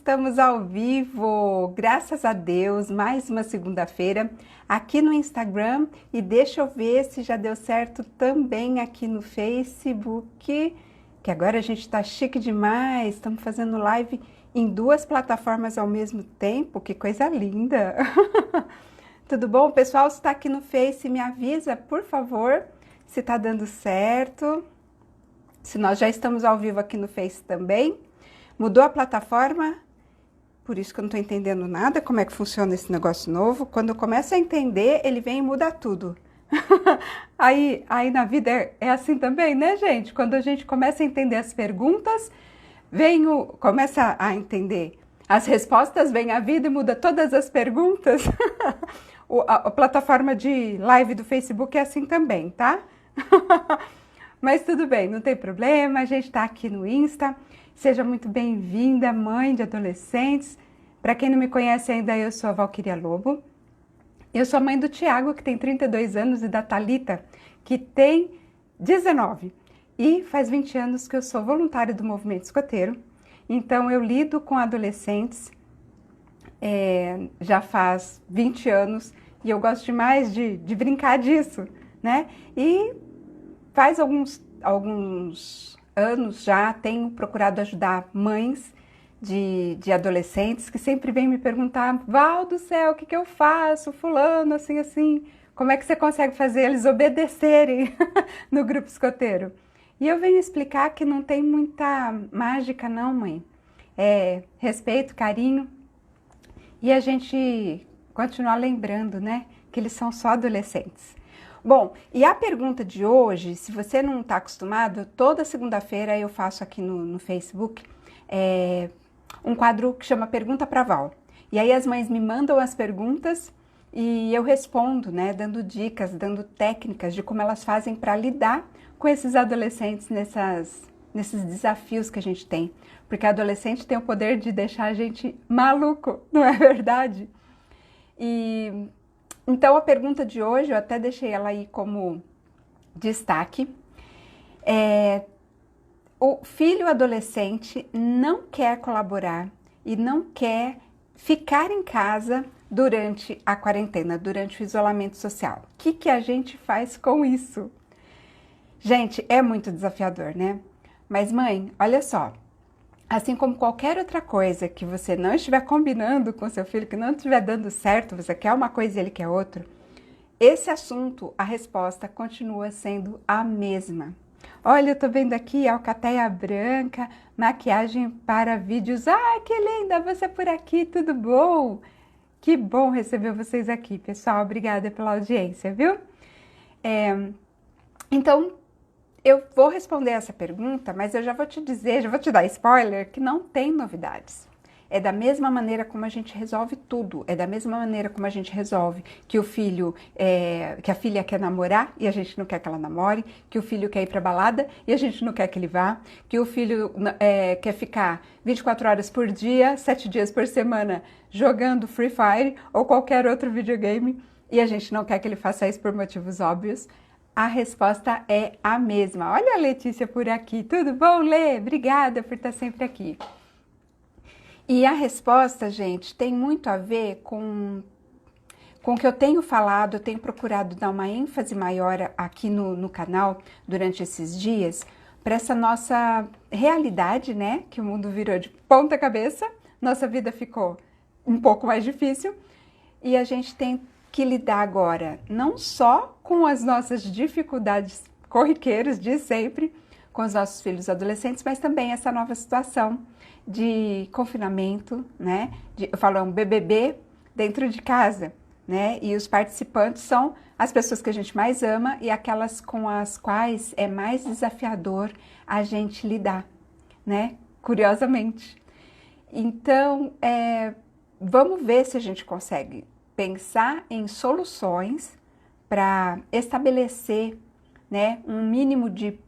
estamos ao vivo, graças a Deus, mais uma segunda-feira aqui no Instagram e deixa eu ver se já deu certo também aqui no Facebook, que agora a gente está chique demais, estamos fazendo live em duas plataformas ao mesmo tempo, que coisa linda! Tudo bom? Pessoal, se está aqui no Face, me avisa, por favor, se está dando certo, se nós já estamos ao vivo aqui no Face também. Mudou a plataforma, por isso que eu não estou entendendo nada, como é que funciona esse negócio novo. Quando eu começo a entender, ele vem e muda tudo. aí na vida é assim também, né, gente? Quando a gente começa a entender as perguntas, começa a entender as respostas, vem a vida e muda todas as perguntas. A plataforma de live do Facebook é assim também, tá? Mas tudo bem, não tem problema, a gente está aqui no Insta. Seja muito bem-vinda, mãe de adolescentes. Para quem não me conhece ainda, eu sou a Valquíria Lobo. Eu sou a mãe do Tiago, que tem 32 anos, e da Thalita, que tem 19. E faz 20 anos que eu sou voluntária do movimento escoteiro. Então, eu lido com adolescentes já faz 20 anos e eu gosto demais de brincar disso, né? E faz alguns anos já tenho procurado ajudar mães de adolescentes que sempre vêm me perguntar: Val do céu, o que eu faço? Fulano, assim, como é que você consegue fazer eles obedecerem no grupo escoteiro? E eu venho explicar que não tem muita mágica não, mãe. É respeito, carinho e a gente continuar lembrando, né, que eles são só adolescentes. Bom, e a pergunta de hoje, se você não está acostumado, toda segunda-feira eu faço aqui no Facebook um quadro que chama Pergunta pra Val. E aí as mães me mandam as perguntas e eu respondo, né, dando dicas, dando técnicas de como elas fazem para lidar com esses adolescentes nesses desafios que a gente tem. Porque adolescente tem o poder de deixar a gente maluco, não é verdade? Então, a pergunta de hoje, eu até deixei ela aí como destaque. O filho adolescente não quer colaborar e não quer ficar em casa durante a quarentena, durante o isolamento social. O que a gente faz com isso? Gente, é muito desafiador, né? Mas, mãe, olha só. Assim como qualquer outra coisa que você não estiver combinando com seu filho, que não estiver dando certo, você quer uma coisa e ele quer outra, esse assunto, a resposta continua sendo a mesma. Olha, eu tô vendo aqui alcateia branca, maquiagem para vídeos. Ah, que linda, você por aqui, tudo bom? Que bom receber vocês aqui, pessoal. Obrigada pela audiência, viu? Então, eu vou responder essa pergunta, mas eu já vou te dizer, já vou te dar spoiler, que não tem novidades. É da mesma maneira como a gente resolve tudo. É da mesma maneira como a gente resolve que que a filha quer namorar e a gente não quer que ela namore, que o filho quer ir pra balada e a gente não quer que ele vá, que o filho quer ficar 24 horas por dia, 7 dias por semana jogando Free Fire ou qualquer outro videogame e a gente não quer que ele faça isso por motivos óbvios. A resposta é a mesma. Olha a Letícia por aqui. Tudo bom, Lê? Obrigada por estar sempre aqui. E a resposta, gente, tem muito a ver com o que eu tenho falado, eu tenho procurado dar uma ênfase maior aqui no canal durante esses dias, para essa nossa realidade, né? Que o mundo virou de ponta cabeça, nossa vida ficou um pouco mais difícil e a gente tem que lidar agora não só com as nossas dificuldades corriqueiras de sempre, com os nossos filhos adolescentes, mas também essa nova situação de confinamento, né? Eu falo, é um BBB dentro de casa, né? E os participantes são as pessoas que a gente mais ama e aquelas com as quais é mais desafiador a gente lidar, né? Curiosamente. Então, vamos ver se a gente consegue pensar em soluções para estabelecer, né, um mínimo de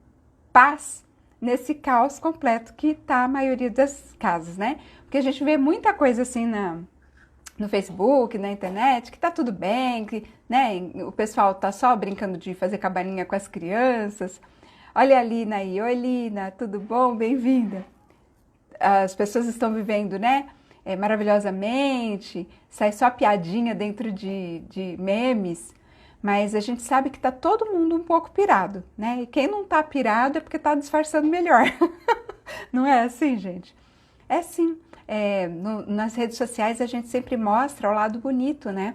paz nesse caos completo que está a maioria das casas, né? Porque a gente vê muita coisa assim no Facebook, na internet, que tá tudo bem, que, né, o pessoal tá só brincando de fazer cabaninha com as crianças. Olha a Lina aí. Oi, Lina, tudo bom? Bem-vinda. As pessoas estão vivendo, né, maravilhosamente, sai só piadinha dentro de memes, mas a gente sabe que tá todo mundo um pouco pirado, né? E quem não tá pirado é porque tá disfarçando melhor. Não é assim, gente? É sim. Nas redes sociais a gente sempre mostra o lado bonito, né?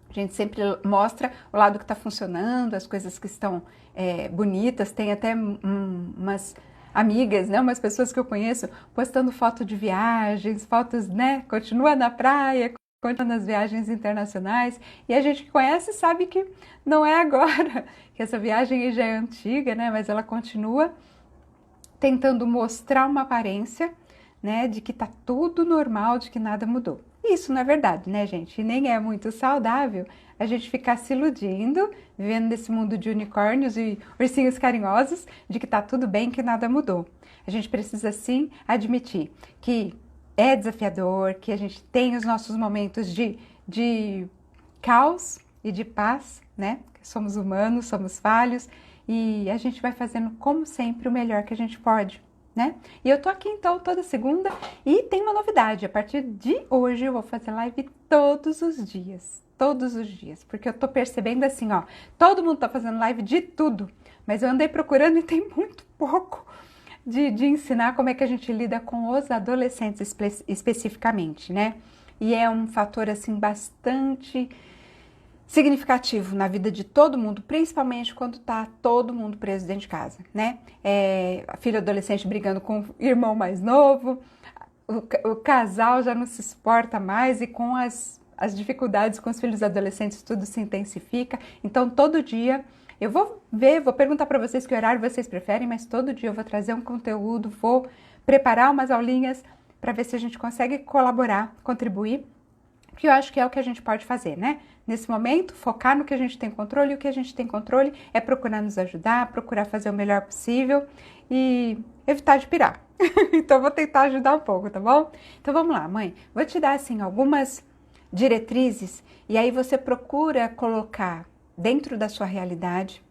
A gente sempre mostra o lado que está funcionando, as coisas que estão bonitas. Tem até umas amigas, né, umas pessoas que eu conheço postando foto de viagens, fotos, né, continua na praia, continua nas viagens internacionais. E a gente que conhece sabe que não é agora, que essa viagem aí já é antiga, né, mas ela continua tentando mostrar uma aparência, né, de que tá tudo normal, de que nada mudou. Isso não é verdade, né, gente? E nem é muito saudável a gente ficar se iludindo, vivendo nesse mundo de unicórnios e ursinhos carinhosos, de que tá tudo bem, que nada mudou. A gente precisa sim admitir que é desafiador, que a gente tem os nossos momentos de caos e de paz, né? Somos humanos, somos falhos e a gente vai fazendo, como sempre, o melhor que a gente pode. Né? E eu tô aqui então toda segunda e tem uma novidade, a partir de hoje eu vou fazer live todos os dias, porque eu tô percebendo assim, ó, todo mundo tá fazendo live de tudo, mas eu andei procurando e tem muito pouco de ensinar como é que a gente lida com os adolescentes especificamente, né? E é um fator assim bastante significativo na vida de todo mundo, principalmente quando tá todo mundo preso dentro de casa, né? A filha adolescente brigando com o irmão mais novo, o casal já não se suporta mais e com as dificuldades com os filhos adolescentes tudo se intensifica. Então todo dia eu vou perguntar para vocês que horário vocês preferem, mas todo dia eu vou trazer um conteúdo, vou preparar umas aulinhas para ver se a gente consegue colaborar, contribuir, porque eu acho que é o que a gente pode fazer, né? Nesse momento, focar no que a gente tem controle, e o que a gente tem controle é procurar nos ajudar, procurar fazer o melhor possível e evitar de pirar. Então, eu vou tentar ajudar um pouco, tá bom? Então, vamos lá, mãe. Vou te dar, assim, algumas diretrizes e aí você procura colocar dentro da sua realidade,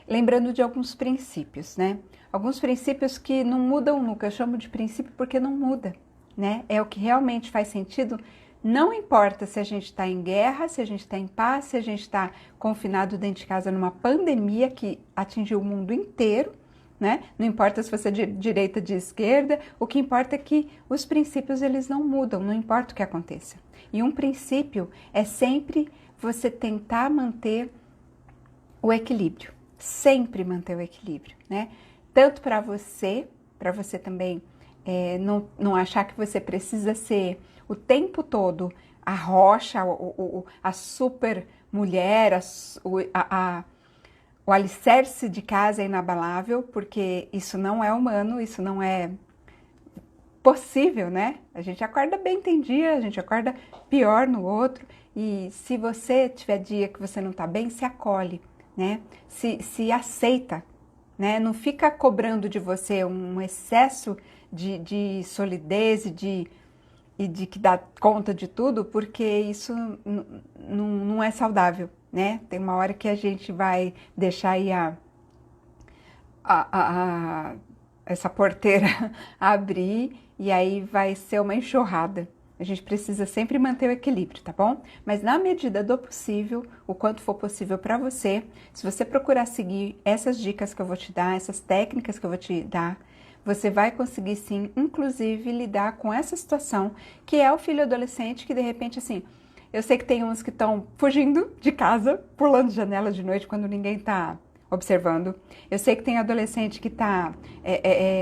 lembrando de alguns princípios, né? Alguns princípios que não mudam nunca. Eu chamo de princípio porque não muda, né? É o que realmente faz sentido. Não importa se a gente está em guerra, se a gente está em paz, se a gente está confinado dentro de casa numa pandemia que atingiu o mundo inteiro, né? Não importa se você é de direita ou de esquerda, o que importa é que os princípios eles não mudam, não importa o que aconteça. E um princípio é sempre você tentar manter o equilíbrio, sempre manter o equilíbrio, né? Tanto para você também não achar que você precisa ser o tempo todo a rocha, a super mulher, o alicerce de casa é inabalável, porque isso não é humano, isso não é possível, né? A gente acorda bem, tem dia, a gente acorda pior no outro, e se você tiver dia que você não tá bem, se acolhe, né? Se aceita, né? Não fica cobrando de você um excesso de solidez e de que dá conta de tudo, porque isso não é saudável, né? Tem uma hora que a gente vai deixar aí essa porteira abrir e aí vai ser uma enxurrada. A gente precisa sempre manter o equilíbrio, tá bom? Mas na medida do possível, o quanto for possível para você, se você procurar seguir essas dicas que eu vou te dar, essas técnicas que eu vou te dar, você vai conseguir sim, inclusive, lidar com essa situação, que é o filho adolescente que de repente, assim, eu sei que tem uns que estão fugindo de casa, pulando janela de noite quando ninguém tá observando. Eu sei que tem adolescente que tá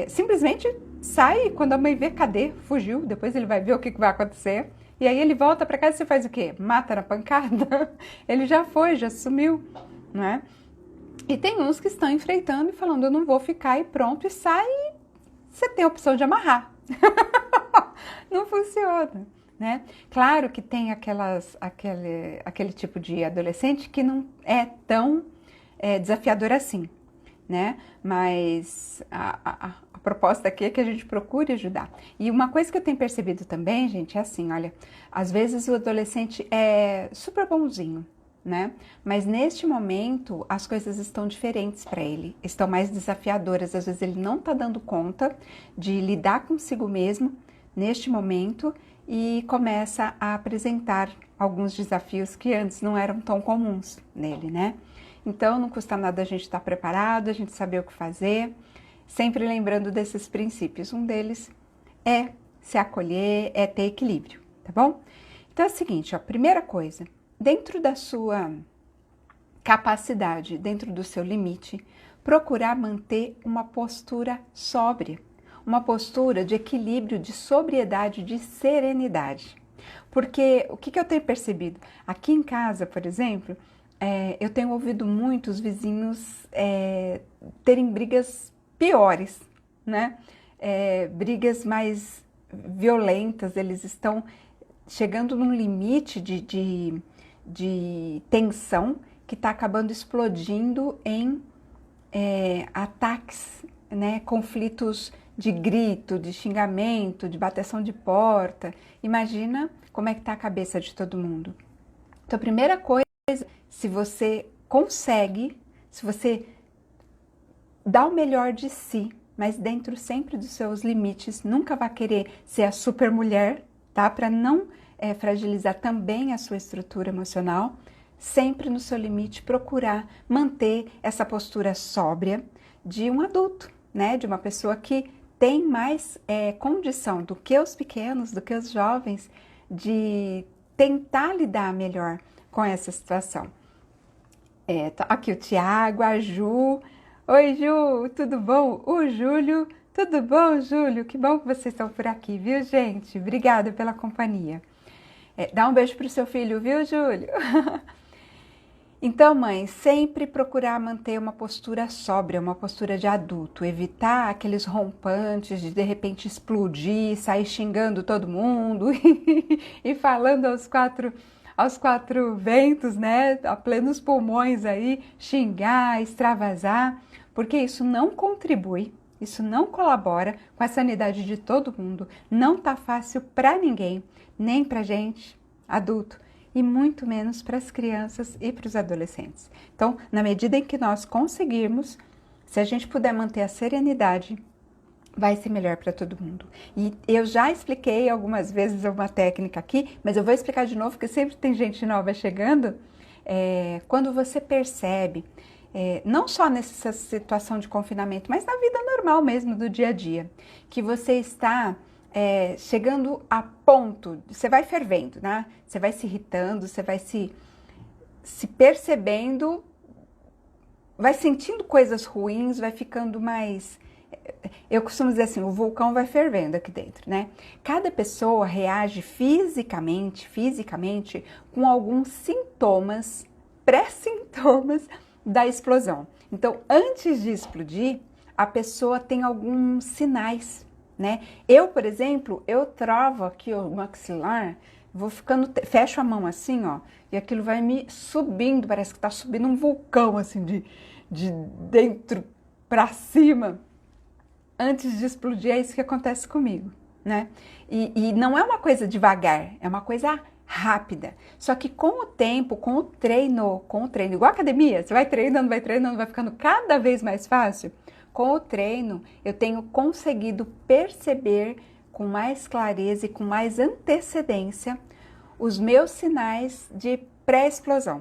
simplesmente sai quando a mãe vê, cadê? Fugiu, depois ele vai ver o que vai acontecer. E aí ele volta para casa e você faz o quê? Mata na pancada? Ele já foi, já sumiu, não é? E tem uns que estão enfrentando e falando, eu não vou ficar e pronto, e sai, você tem a opção de amarrar. Não funciona, né? Claro que tem aquele tipo de adolescente que não é tão desafiador assim, né? Mas a proposta aqui é que a gente procure ajudar. E uma coisa que eu tenho percebido também, gente, é assim, olha, às vezes o adolescente é super bonzinho, né? Mas neste momento as coisas estão diferentes para ele, estão mais desafiadoras. Às vezes ele não está dando conta de lidar consigo mesmo neste momento e começa a apresentar alguns desafios que antes não eram tão comuns nele, né? Então, não custa nada a gente estar preparado, a gente saber o que fazer, sempre lembrando desses princípios. Um deles é se acolher, é ter equilíbrio, tá bom? Então é o seguinte, ó, primeira coisa, dentro da sua capacidade, dentro do seu limite, procurar manter uma postura sóbria, uma postura de equilíbrio, de sobriedade, de serenidade. Porque o que eu tenho percebido? Aqui em casa, por exemplo, eu tenho ouvido muitos vizinhos terem brigas piores, né? Brigas mais violentas, eles estão chegando num limite de tensão que está acabando explodindo em ataques, né? Conflitos de grito, de xingamento, de bateção de porta. Imagina como é que está a cabeça de todo mundo. Então, a primeira coisa, se você consegue, se você dá o melhor de si, mas dentro sempre dos seus limites, nunca vai querer ser a super mulher, tá? Para não fragilizar também a sua estrutura emocional, sempre no seu limite, procurar manter essa postura sóbria de um adulto, né? De uma pessoa que tem mais condição do que os pequenos, do que os jovens, de tentar lidar melhor com essa situação. Tá aqui o Tiago, a Ju. Oi, Ju, tudo bom? O Júlio, tudo bom, Júlio? Que bom que vocês estão por aqui, viu, gente? Obrigada pela companhia. Dá um beijo pro seu filho, viu, Júlio? Então, mãe, sempre procurar manter uma postura sóbria, uma postura de adulto, evitar aqueles rompantes de repente explodir, sair xingando todo mundo e falando aos quatro ventos, né, a plenos pulmões aí, xingar, extravasar, porque isso não contribui, isso não colabora com a sanidade de todo mundo, não tá fácil para ninguém, nem pra gente, adulto, e muito menos para as crianças e para os adolescentes. Então, na medida em que nós conseguirmos, se a gente puder manter a serenidade, vai ser melhor para todo mundo. E eu já expliquei algumas vezes uma técnica aqui, mas eu vou explicar de novo, porque sempre tem gente nova chegando. Quando você percebe, não só nessa situação de confinamento, mas na vida normal mesmo, do dia a dia, que você está chegando a ponto, você vai fervendo, né? Você vai se irritando, você vai se percebendo, vai sentindo coisas ruins, vai ficando mais... Eu costumo dizer assim, o vulcão vai fervendo aqui dentro, né? Cada pessoa reage fisicamente com alguns sintomas, pré-sintomas da explosão. Então, antes de explodir, a pessoa tem alguns sinais, né? Eu, por exemplo, eu travo aqui o maxilar, vou ficando, fecho a mão assim, ó, e aquilo vai me subindo, parece que tá subindo um vulcão, assim, de dentro para cima. Antes de explodir, é isso que acontece comigo, né? E não é uma coisa devagar, é uma coisa rápida. Só que com o tempo, com o treino, igual a academia, você vai treinando, vai ficando cada vez mais fácil. Com o treino, eu tenho conseguido perceber com mais clareza e com mais antecedência os meus sinais de pré-explosão.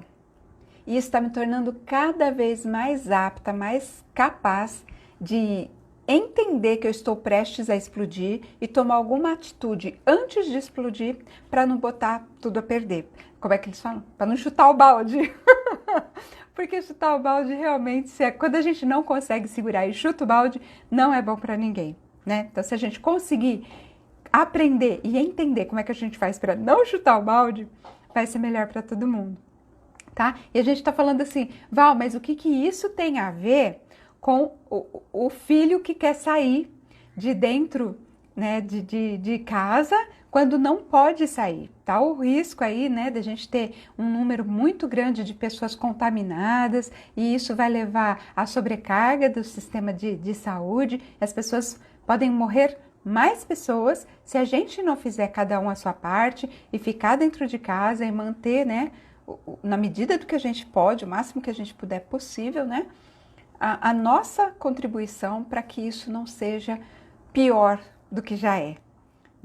E isso está me tornando cada vez mais apta, mais capaz de entender que eu estou prestes a explodir e tomar alguma atitude antes de explodir para não botar tudo a perder. Como é que eles falam? Para não chutar o balde. Porque chutar o balde realmente, quando a gente não consegue segurar e chuta o balde, não é bom para ninguém, né? Então, se a gente conseguir aprender e entender como é que a gente faz para não chutar o balde, vai ser melhor para todo mundo, tá? E a gente tá falando assim, Val, mas o que isso tem a ver com o filho que quer sair de dentro, né, de casa quando não pode sair? Tá o risco aí, né, de a gente ter um número muito grande de pessoas contaminadas e isso vai levar à sobrecarga do sistema de saúde. As pessoas podem morrer, mais pessoas, se a gente não fizer cada um a sua parte e ficar dentro de casa e manter, né, na medida do que a gente pode, o máximo que a gente puder possível, né, a nossa contribuição para que isso não seja pior do que já é,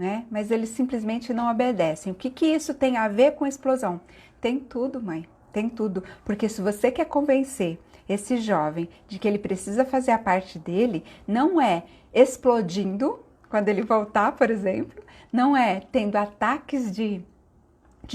né? Mas eles simplesmente não obedecem. O que que isso tem a ver com explosão? Tem tudo, mãe, tem tudo. Porque se você quer convencer esse jovem de que ele precisa fazer a parte dele, não é explodindo quando ele voltar, por exemplo, não é tendo ataques de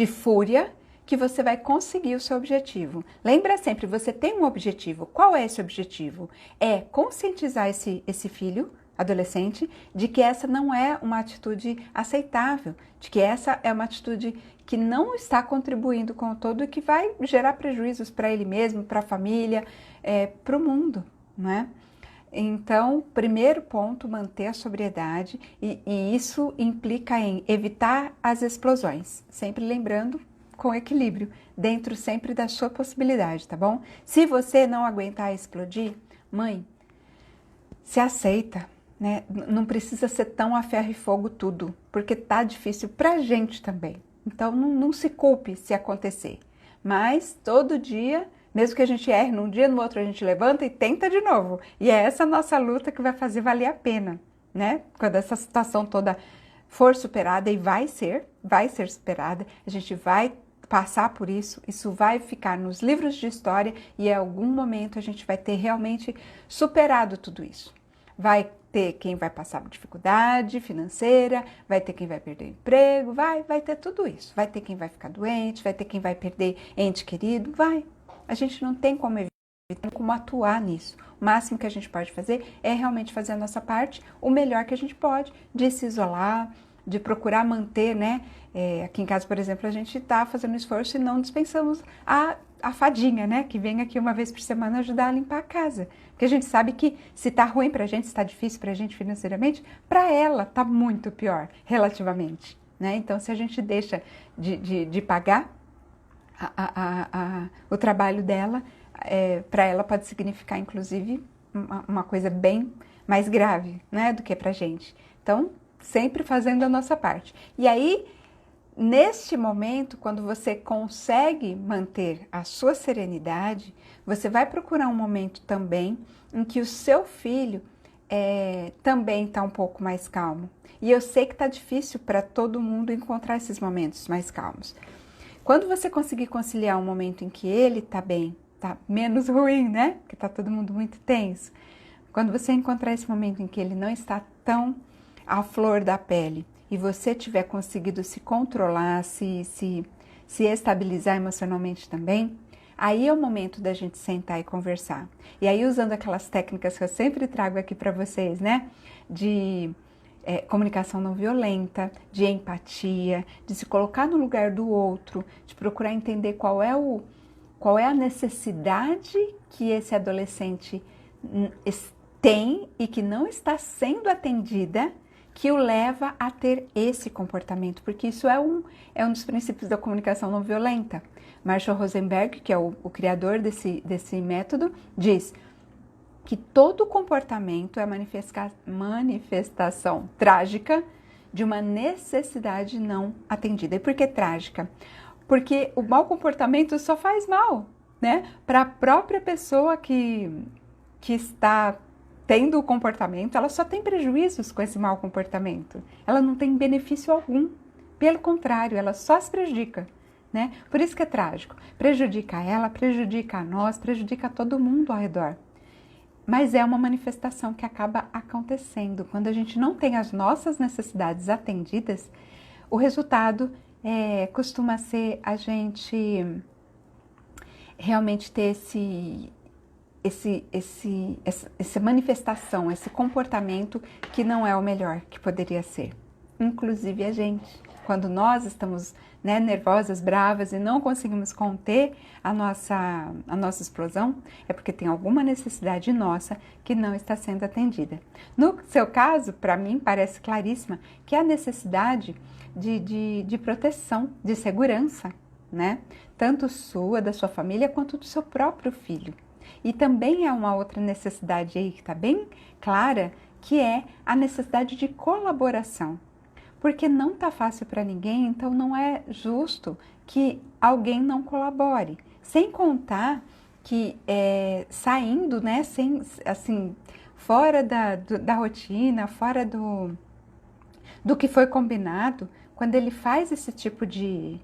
fúria que você vai conseguir o seu objetivo. Lembra sempre, você tem um objetivo. Qual é esse objetivo? É conscientizar esse filho, adolescente, de que essa não é uma atitude aceitável, de que essa é uma atitude que não está contribuindo com o todo e que vai gerar prejuízos para ele mesmo, para a família, para o mundo, não é? Então, primeiro ponto, manter a sobriedade e isso implica em evitar as explosões, sempre lembrando com equilíbrio, dentro sempre da sua possibilidade, tá bom? Se você não aguentar explodir, mãe, se aceita, né? Não precisa ser tão a ferro e fogo tudo, porque tá difícil pra gente também. Então, não se culpe se acontecer. Mas, todo dia, mesmo que a gente erre, num dia, no outro a gente levanta e tenta de novo. E é essa nossa luta que vai fazer valer a pena, né? Quando essa situação toda for superada, e vai ser superada, a gente vai passar por isso, isso vai ficar nos livros de história e em algum momento a gente vai ter realmente superado tudo isso. Vai ter quem vai passar dificuldade financeira, vai ter quem vai perder emprego, vai ter tudo isso. Vai ter quem vai ficar doente, vai ter quem vai perder ente querido, vai. A gente não tem como evitar, tem como atuar nisso. O máximo que a gente pode fazer é realmente fazer a nossa parte, o melhor que a gente pode, de se isolar, de procurar manter, né? Aqui em casa, por exemplo, a gente está fazendo esforço e não dispensamos a fadinha, né? Que vem aqui uma vez por semana ajudar a limpar a casa. Porque a gente sabe que se tá ruim pra gente, se tá difícil pra gente financeiramente, pra ela tá muito pior, relativamente, né? Então, se a gente deixa de pagar o trabalho dela, para ela pode significar, inclusive, uma coisa bem mais grave, né? Do que pra gente. Então, sempre fazendo a nossa parte. E aí, neste momento, quando você consegue manter a sua serenidade, você vai procurar um momento também em que o seu filho também está um pouco mais calmo. E eu sei que está difícil para todo mundo encontrar esses momentos mais calmos. Quando você conseguir conciliar um momento em que ele está bem, está menos ruim, né? Porque está todo mundo muito tenso. Quando você encontrar esse momento em que ele não está tão à flor da pele e você tiver conseguido se controlar, se estabilizar emocionalmente também, aí é o momento da gente sentar e conversar. E aí, usando aquelas técnicas que eu sempre trago aqui para vocês, né? De comunicação não violenta, de empatia, de se colocar no lugar do outro, de procurar entender qual é a necessidade que esse adolescente tem e que não está sendo atendida, que o leva a ter esse comportamento, porque isso é um dos princípios da comunicação não violenta. Marshall Rosenberg, que é o criador desse método, diz que todo comportamento é manifestação trágica de uma necessidade não atendida. E por que trágica? Porque o mau comportamento só faz mal, né? Para a própria pessoa que está tendo o comportamento, ela só tem prejuízos com esse mau comportamento. Ela não tem benefício algum. Pelo contrário, ela só se prejudica, né? Por isso que é trágico. Prejudica ela, prejudica a nós, prejudica todo mundo ao redor. Mas é uma manifestação que acaba acontecendo. Quando a gente não tem as nossas necessidades atendidas, o resultado costuma ser a gente realmente ter essa manifestação, esse comportamento que não é o melhor que poderia ser. Inclusive a gente, quando nós estamos nervosas, bravas e não conseguimos conter a nossa explosão, é porque tem alguma necessidade nossa que não está sendo atendida. No seu caso, para mim, parece claríssima que é a necessidade de proteção, de segurança, né? Tanto sua, da sua família, quanto do seu próprio filho. E também há uma outra necessidade aí que está bem clara, que é a necessidade de colaboração. Porque não está fácil para ninguém, então não é justo que alguém não colabore. Sem contar que saindo, né, fora da rotina, fora do que foi combinado, quando ele faz esse tipo de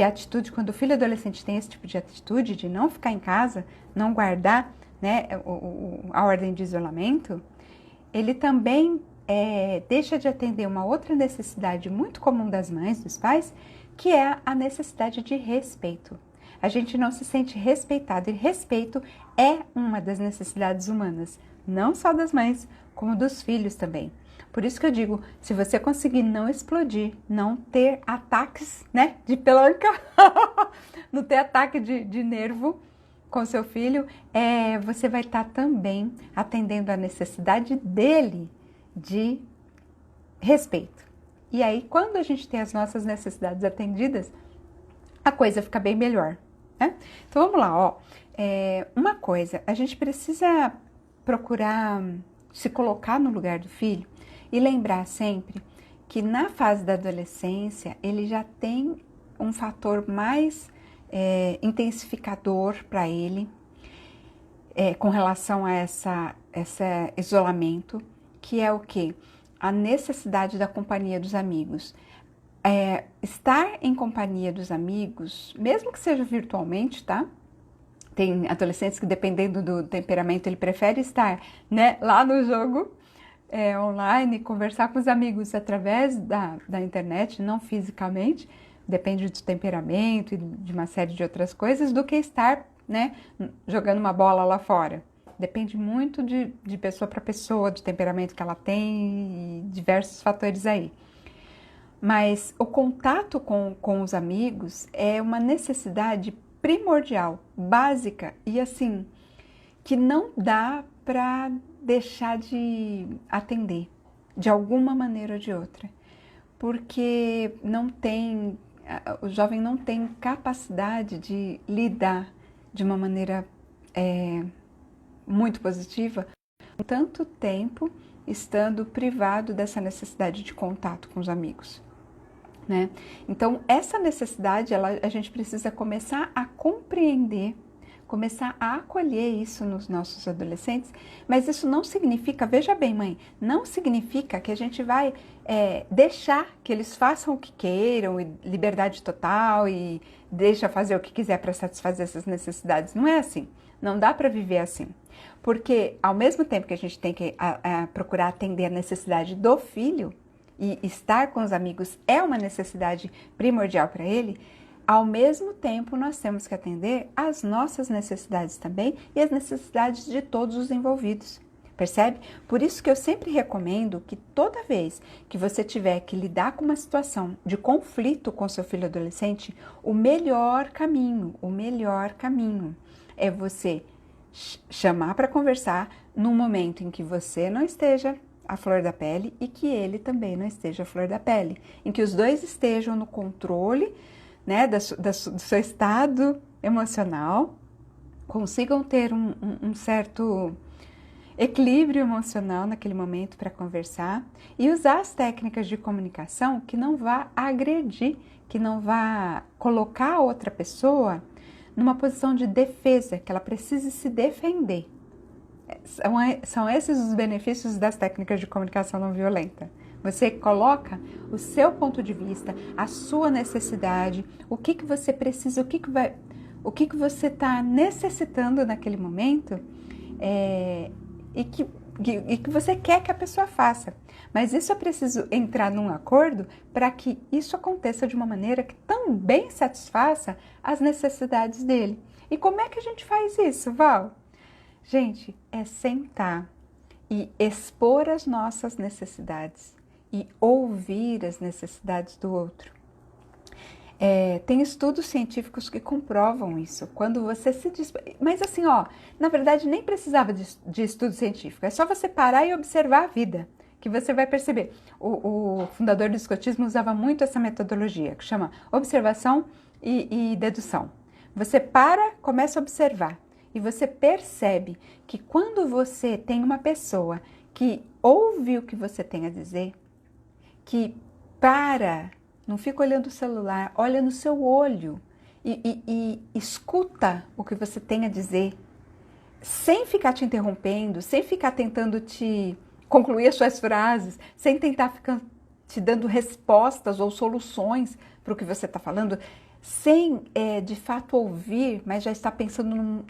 atitude, quando o filho adolescente tem esse tipo de atitude de não ficar em casa, não guardar, né, a ordem de isolamento, ele também deixa de atender uma outra necessidade muito comum das mães, dos pais, que é a necessidade de respeito. A gente não se sente respeitado, e respeito é uma das necessidades humanas, não só das mães, como dos filhos também. Por isso que eu digo, se você conseguir não explodir, não ter ataques, né, de pelanca, não ter ataque de nervo com seu filho, você vai estar também atendendo a necessidade dele de respeito. E aí, quando a gente tem as nossas necessidades atendidas, a coisa fica bem melhor, né? Então, vamos lá, ó. Uma coisa, a gente precisa procurar se colocar no lugar do filho e lembrar sempre que na fase da adolescência ele já tem um fator mais intensificador para ele com relação a esse isolamento, que é o quê? A necessidade da companhia dos amigos. Estar em companhia dos amigos, mesmo que seja virtualmente, tá? Tem adolescentes que, dependendo do temperamento, ele prefere estar, né, lá no jogo, online, conversar com os amigos através da internet, não fisicamente, depende do temperamento e de uma série de outras coisas, do que estar, né, jogando uma bola lá fora. Depende muito de pessoa para pessoa, do temperamento que ela tem e diversos fatores aí. Mas o contato com os amigos é uma necessidade primordial, básica e assim, que não dá para deixar de atender de alguma maneira ou de outra, porque o jovem não tem capacidade de lidar de uma maneira muito positiva com tanto tempo estando privado dessa necessidade de contato com os amigos, né? Então, essa necessidade, a gente precisa começar a compreender, começar a acolher isso nos nossos adolescentes, mas isso não significa, veja bem, mãe, não significa que a gente vai deixar que eles façam o que queiram, e liberdade total, e deixa fazer o que quiser para satisfazer essas necessidades. Não é assim, não dá para viver assim. Porque ao mesmo tempo que a gente tem que procurar atender a necessidade do filho, e estar com os amigos é uma necessidade primordial para ele, ao mesmo tempo nós temos que atender às nossas necessidades também e as necessidades de todos os envolvidos. Percebe? Por isso que eu sempre recomendo que toda vez que você tiver que lidar com uma situação de conflito com seu filho adolescente, o melhor caminho é você chamar para conversar no momento em que você não esteja à flor da pele e que ele também não esteja à flor da pele, em que os dois estejam no controle, né, do seu estado emocional, consigam ter um certo equilíbrio emocional naquele momento para conversar e usar as técnicas de comunicação que não vá agredir, que não vá colocar a outra pessoa numa posição de defesa, que ela precise se defender. São esses os benefícios das técnicas de comunicação não violenta. Você coloca o seu ponto de vista, a sua necessidade, o que você precisa, o que você está necessitando naquele momento e que você quer que a pessoa faça. Mas isso é preciso entrar num acordo para que isso aconteça de uma maneira que também satisfaça as necessidades dele. E como é que a gente faz isso, Val? Gente, é sentar e expor as nossas necessidades e ouvir as necessidades do outro. Tem estudos científicos que comprovam isso. Quando você se dispõe... Mas assim, na verdade nem precisava de estudo científico. É só você parar e observar a vida, que você vai perceber. O fundador do escotismo usava muito essa metodologia, que chama observação e dedução. Você começa a observar. E você percebe que quando você tem uma pessoa que ouve o que você tem a dizer, que não fica olhando o celular, olha no seu olho e escuta o que você tem a dizer, sem ficar te interrompendo, sem ficar tentando te concluir as suas frases, sem tentar ficar te dando respostas ou soluções para o que você está falando, sem de fato ouvir, mas já está pensando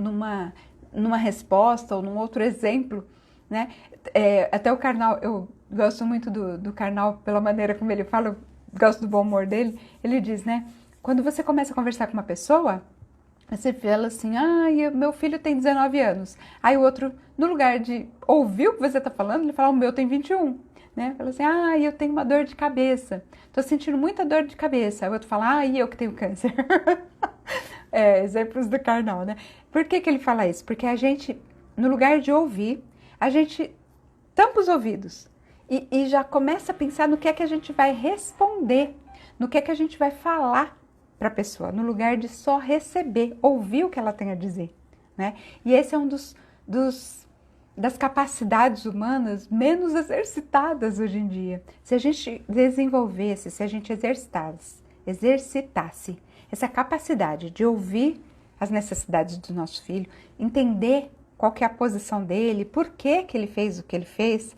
numa resposta ou num outro exemplo, né? Até o Karnal, eu gosto muito do Karnal pela maneira como ele fala, eu gosto do bom humor dele. Ele diz, né? Quando você começa a conversar com uma pessoa, você fala assim, meu filho tem 19 anos. Aí o outro, no lugar de ouvir o que você está falando, ele fala, o meu tem 21. Né? Fala assim, eu tenho uma dor de cabeça. Tô sentindo muita dor de cabeça. Aí o outro fala, e eu que tenho câncer. Exemplos do Karnal, né? Por que ele fala isso? Porque a gente, no lugar de ouvir, a gente tampa os ouvidos e já começa a pensar no que é que a gente vai responder, no que é que a gente vai falar para a pessoa, no lugar de só receber, ouvir o que ela tem a dizer, né? E esse é um das capacidades humanas menos exercitadas hoje em dia. Se a gente desenvolvesse, se a gente exercitasse essa capacidade de ouvir as necessidades do nosso filho, entender qual que é a posição dele, por que que ele fez o que ele fez,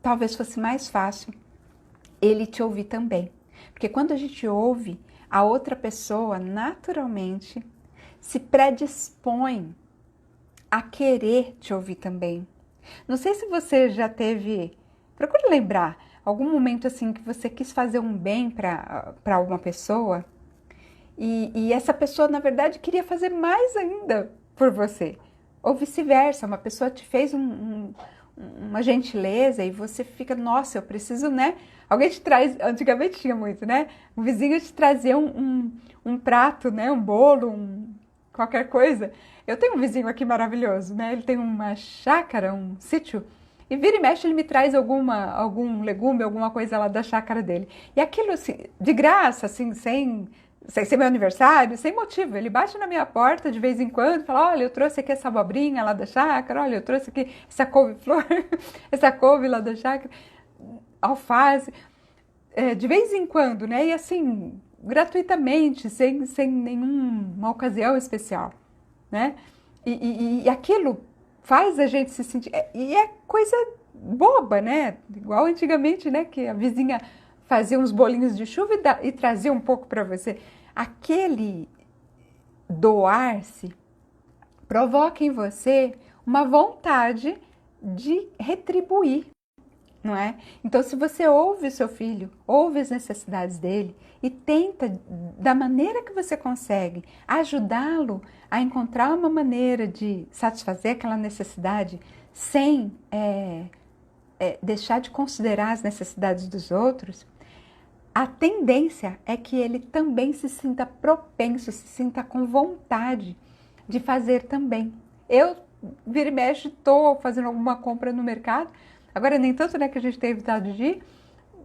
talvez fosse mais fácil ele te ouvir também. Porque quando a gente ouve, a outra pessoa naturalmente se predispõe a querer te ouvir também. Não sei se você já teve, procure lembrar, algum momento assim que você quis fazer um bem para alguma pessoa e essa pessoa, na verdade, queria fazer mais ainda por você. Ou vice-versa, uma pessoa te fez uma gentileza e você fica, nossa, eu preciso, né? Alguém te traz, antigamente tinha muito, né? O vizinho te trazia um prato, né? Um bolo, qualquer coisa. Eu tenho um vizinho aqui maravilhoso, né? Ele tem uma chácara, um sítio, e vira e mexe ele me traz algum legume, alguma coisa lá da chácara dele. E aquilo, assim, de graça, assim, sem ser meu aniversário, sem motivo. Ele bate na minha porta de vez em quando e fala, olha, eu trouxe aqui essa abobrinha lá da chácara, olha, eu trouxe aqui essa couve-flor, essa couve lá da chácara, alface, de vez em quando, né? E assim, gratuitamente, sem nenhuma ocasião especial, né? E aquilo faz a gente se sentir... E é coisa boba, né? Igual antigamente, né? Que a vizinha fazia uns bolinhos de chuva e trazia um pouco para você. Aquele doar-se provoca em você uma vontade de retribuir, não é? Então, se você ouve o seu filho, ouve as necessidades dele e tenta, da maneira que você consegue, ajudá-lo a encontrar uma maneira de satisfazer aquela necessidade sem deixar de considerar as necessidades dos outros, a tendência é que ele também se sinta propenso, se sinta com vontade de fazer também. Eu, vira e mexe, estou fazendo alguma compra no mercado, agora nem tanto, né, que a gente tem evitado de ir,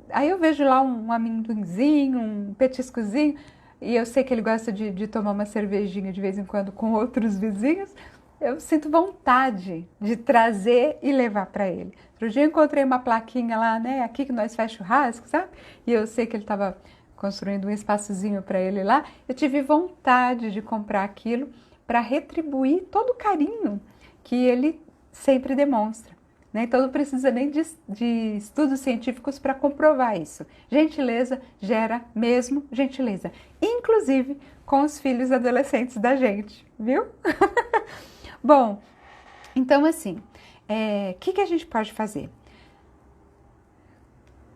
aí eu vejo lá um amendoinzinho, um petiscozinho, e eu sei que ele gosta de tomar uma cervejinha de vez em quando com outros vizinhos, eu sinto vontade de trazer e levar para ele. Outro dia eu encontrei uma plaquinha lá, né, aqui que nós faz churrasco, sabe? E eu sei que ele estava construindo um espaçozinho para ele lá. Eu tive vontade de comprar aquilo para retribuir todo o carinho que ele sempre demonstra, né? Então não precisa nem de estudos científicos para comprovar isso. Gentileza gera mesmo gentileza, inclusive com os filhos adolescentes da gente, viu? Bom, então assim, que a gente pode fazer?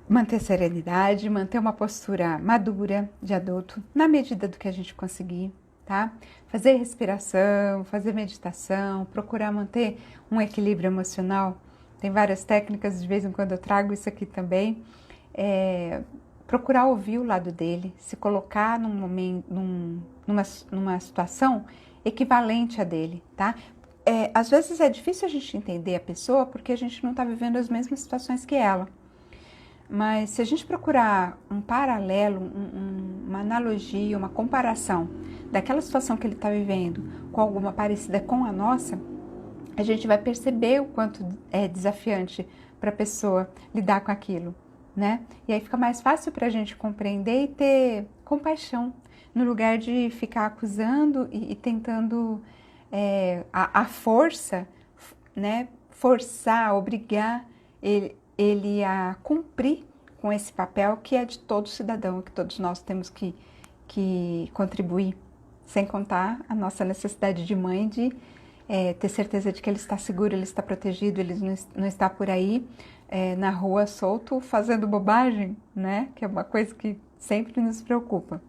Manter serenidade, manter uma postura madura de adulto, na medida do que a gente conseguir, tá? Fazer respiração, fazer meditação, procurar manter um equilíbrio emocional. Tem várias técnicas, de vez em quando eu trago isso aqui também. Procurar ouvir o lado dele, se colocar numa situação equivalente a dele, tá? Às vezes é difícil a gente entender a pessoa porque a gente não está vivendo as mesmas situações que ela. Mas se a gente procurar um paralelo, uma analogia, uma comparação daquela situação que ele está vivendo com alguma parecida com a nossa, a gente vai perceber o quanto é desafiante para a pessoa lidar com aquilo, né? E aí fica mais fácil para a gente compreender e ter compaixão, no lugar de ficar acusando e tentando a força, né? Forçar, obrigar ele a cumprir com esse papel que é de todo cidadão, que todos nós temos que contribuir, sem contar a nossa necessidade de mãe de ter certeza de que ele está seguro, ele está protegido, ele não está por aí na rua solto fazendo bobagem, né? Que é uma coisa que sempre nos preocupa.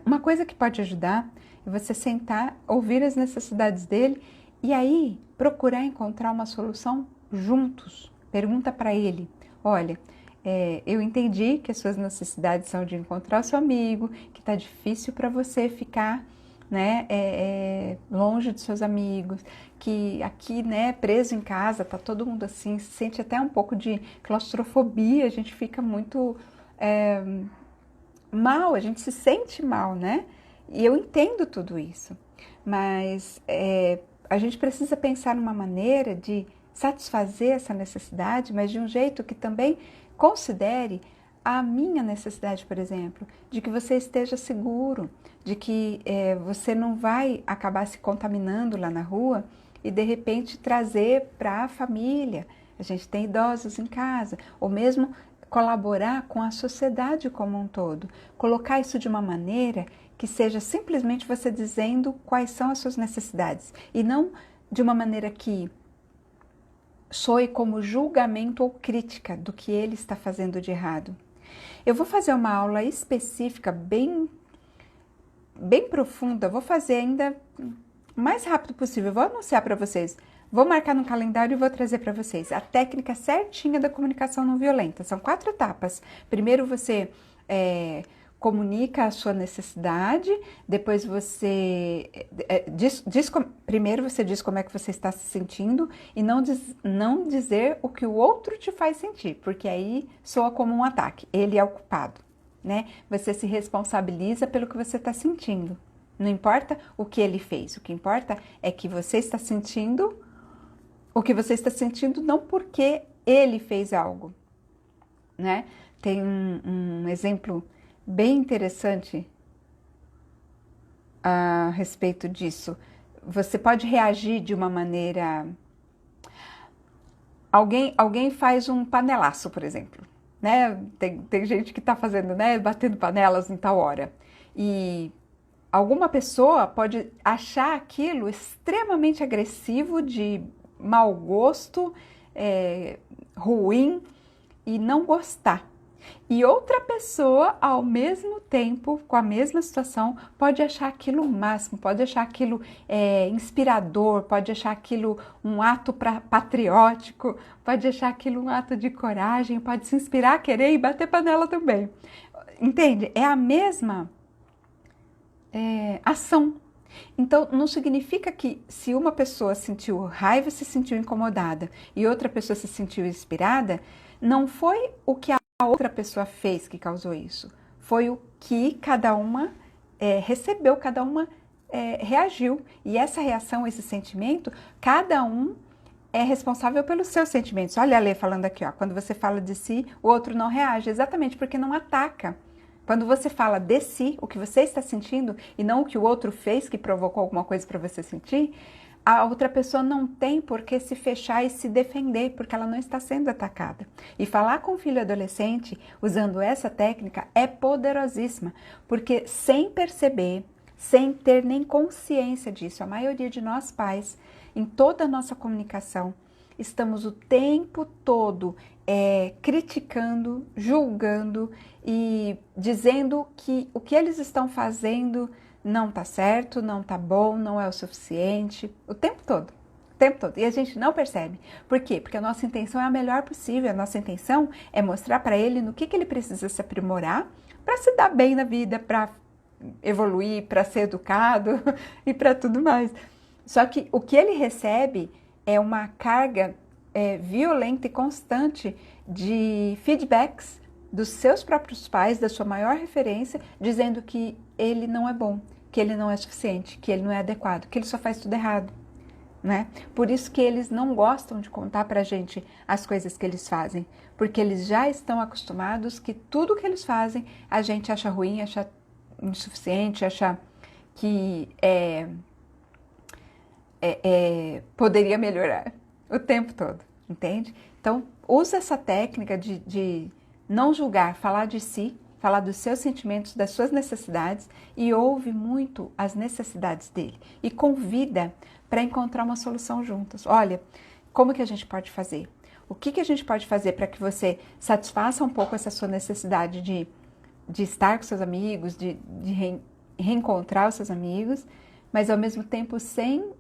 Uma coisa que pode ajudar é você sentar, ouvir as necessidades dele e aí procurar encontrar uma solução juntos. Pergunta para ele, olha, eu entendi que as suas necessidades são de encontrar o seu amigo, que está difícil para você ficar, né, longe dos seus amigos, que aqui, né, preso em casa, tá todo mundo assim, se sente até um pouco de claustrofobia, a gente fica muito mal, a gente se sente mal, né? E eu entendo tudo isso, mas a gente precisa pensar numa maneira de satisfazer essa necessidade, mas de um jeito que também considere a minha necessidade, por exemplo, de que você esteja seguro, de que você não vai acabar se contaminando lá na rua e de repente trazer para a família. A gente tem idosos em casa, ou mesmo colaborar com a sociedade como um todo. Colocar isso de uma maneira que seja simplesmente você dizendo quais são as suas necessidades e não de uma maneira que soe como julgamento ou crítica do que ele está fazendo de errado. Eu vou fazer uma aula específica, bem profunda, vou fazer ainda o mais rápido possível, vou anunciar para vocês, vou marcar no calendário e vou trazer para vocês a técnica certinha da comunicação não violenta. São 4 etapas. Primeiro você comunica a sua necessidade, depois você primeiro você diz como é que você está se sentindo e não dizer o que o outro te faz sentir, porque aí soa como um ataque, ele é o culpado, né? Você se responsabiliza pelo que você está sentindo, não importa o que ele fez, o que importa é que você está sentindo o que você está sentindo não porque ele fez algo, né? Tem um exemplo bem interessante a respeito disso. Você pode reagir de uma maneira... Alguém faz um panelaço, por exemplo, né? Tem gente que está fazendo, né? Batendo panelas em tal hora. E alguma pessoa pode achar aquilo extremamente agressivo, de mau gosto, ruim e não gostar. E outra pessoa, ao mesmo tempo, com a mesma situação, pode achar aquilo o máximo, pode achar aquilo inspirador, pode achar aquilo um ato patriótico, pode achar aquilo um ato de coragem, pode se inspirar a querer e bater panela também. Entende? É a mesma ação. Então, não significa que se uma pessoa sentiu raiva, se sentiu incomodada e outra pessoa se sentiu inspirada, não foi o que a outra pessoa fez que causou isso. Foi o que cada uma recebeu, cada uma reagiu. E essa reação, esse sentimento, cada um é responsável pelos seus sentimentos. Olha a Lê falando aqui, ó, quando você fala de si, o outro não reage, exatamente porque não ataca. Quando você fala de si, o que você está sentindo, e não o que o outro fez que provocou alguma coisa para você sentir, a outra pessoa não tem por que se fechar e se defender, porque ela não está sendo atacada. E falar com o filho adolescente usando essa técnica é poderosíssima, porque sem perceber, sem ter nem consciência disso, a maioria de nós pais, em toda a nossa comunicação, estamos o tempo todo criticando, julgando e dizendo que o que eles estão fazendo não está certo, não está bom, não é o suficiente, o tempo todo. O tempo todo. E a gente não percebe. Por quê? Porque a nossa intenção é a melhor possível. A nossa intenção é mostrar para ele no que ele precisa se aprimorar para se dar bem na vida, para evoluir, para ser educado e para tudo mais. Só que o que ele recebe é uma carga violenta e constante de feedbacks dos seus próprios pais, da sua maior referência, dizendo que ele não é bom, que ele não é suficiente, que ele não é adequado, que ele só faz tudo errado, né? Por isso que eles não gostam de contar pra gente as coisas que eles fazem, porque eles já estão acostumados que tudo que eles fazem a gente acha ruim, acha insuficiente, acha que poderia melhorar o tempo todo, entende? Então, usa essa técnica de não julgar, falar de si, falar dos seus sentimentos, das suas necessidades e ouve muito as necessidades dele e convida para encontrar uma solução juntos. Olha, como que a gente pode fazer? O que a gente pode fazer para que você satisfaça um pouco essa sua necessidade de estar com seus amigos, de reencontrar os seus amigos, mas ao mesmo tempo sem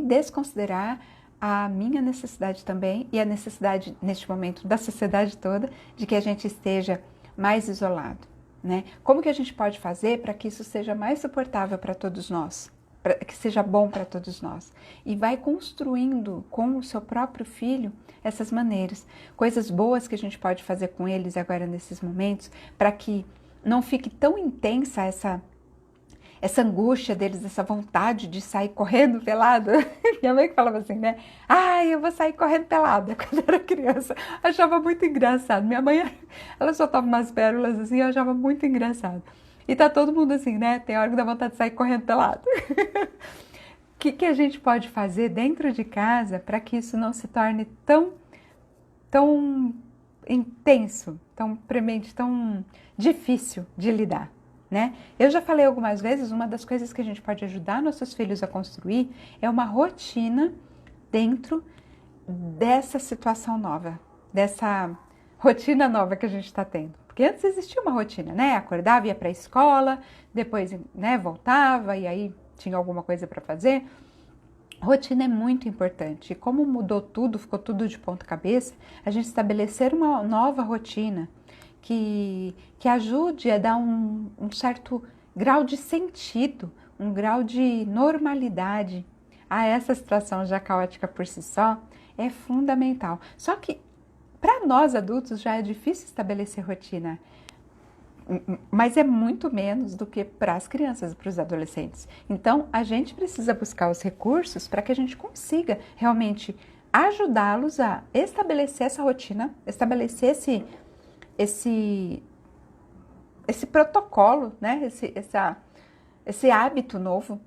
desconsiderar a minha necessidade também e a necessidade, neste momento, da sociedade toda, de que a gente esteja mais isolado, né? Como que a gente pode fazer para que isso seja mais suportável para todos nós, para que seja bom para todos nós? E vai construindo com o seu próprio filho essas maneiras, coisas boas que a gente pode fazer com eles agora nesses momentos, para que não fique tão intensa essa angústia deles, essa vontade de sair correndo pelado. Minha mãe que falava assim, né? Eu vou sair correndo pelada quando era criança. Achava muito engraçado. Minha mãe, ela soltava umas pérolas assim, eu achava muito engraçado. E tá todo mundo assim, né? Tem hora que dá vontade de sair correndo pelado. O que a gente pode fazer dentro de casa para que isso não se torne tão intenso, tão premente, tão difícil de lidar? Né? Eu já falei algumas vezes, uma das coisas que a gente pode ajudar nossos filhos a construir é uma rotina dentro dessa situação nova, dessa rotina nova que a gente está tendo. Porque antes existia uma rotina, né? Acordava, ia para a escola, depois, né, voltava e aí tinha alguma coisa para fazer. Rotina é muito importante. E como mudou tudo, ficou tudo de ponta cabeça, a gente estabelecer uma nova rotina que ajude a dar um certo grau de sentido, um grau de normalidade a essa situação já caótica por si só, é fundamental. Só que para nós adultos já é difícil estabelecer rotina, mas é muito menos do que para as crianças e para os adolescentes. Então a gente precisa buscar os recursos para que a gente consiga realmente ajudá-los a estabelecer essa rotina, estabelecer esse protocolo, né? Esse hábito novo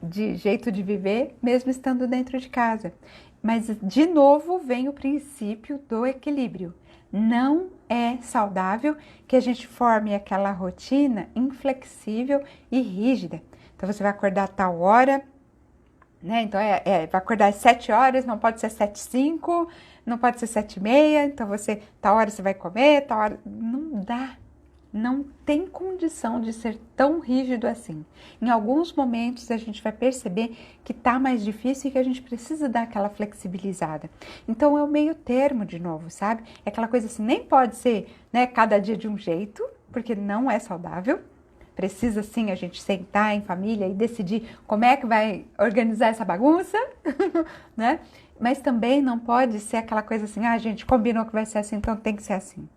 de jeito de viver, mesmo estando dentro de casa. Mas, de novo, vem o princípio do equilíbrio. Não é saudável que a gente forme aquela rotina inflexível e rígida. Então, você vai acordar a tal hora, né? Então, vai acordar às 7 horas, não pode ser 7h05, não pode ser 7h30, então tal hora você vai comer, tal hora... Não dá, não tem condição de ser tão rígido assim. Em alguns momentos a gente vai perceber que tá mais difícil e que a gente precisa dar aquela flexibilizada. Então é o meio termo de novo, sabe? É aquela coisa assim, nem pode ser, né, cada dia de um jeito, porque não é saudável. Precisa sim a gente sentar em família e decidir como é que vai organizar essa bagunça, né? Mas também não pode ser aquela coisa assim, a gente combinou que vai ser assim, então tem que ser assim,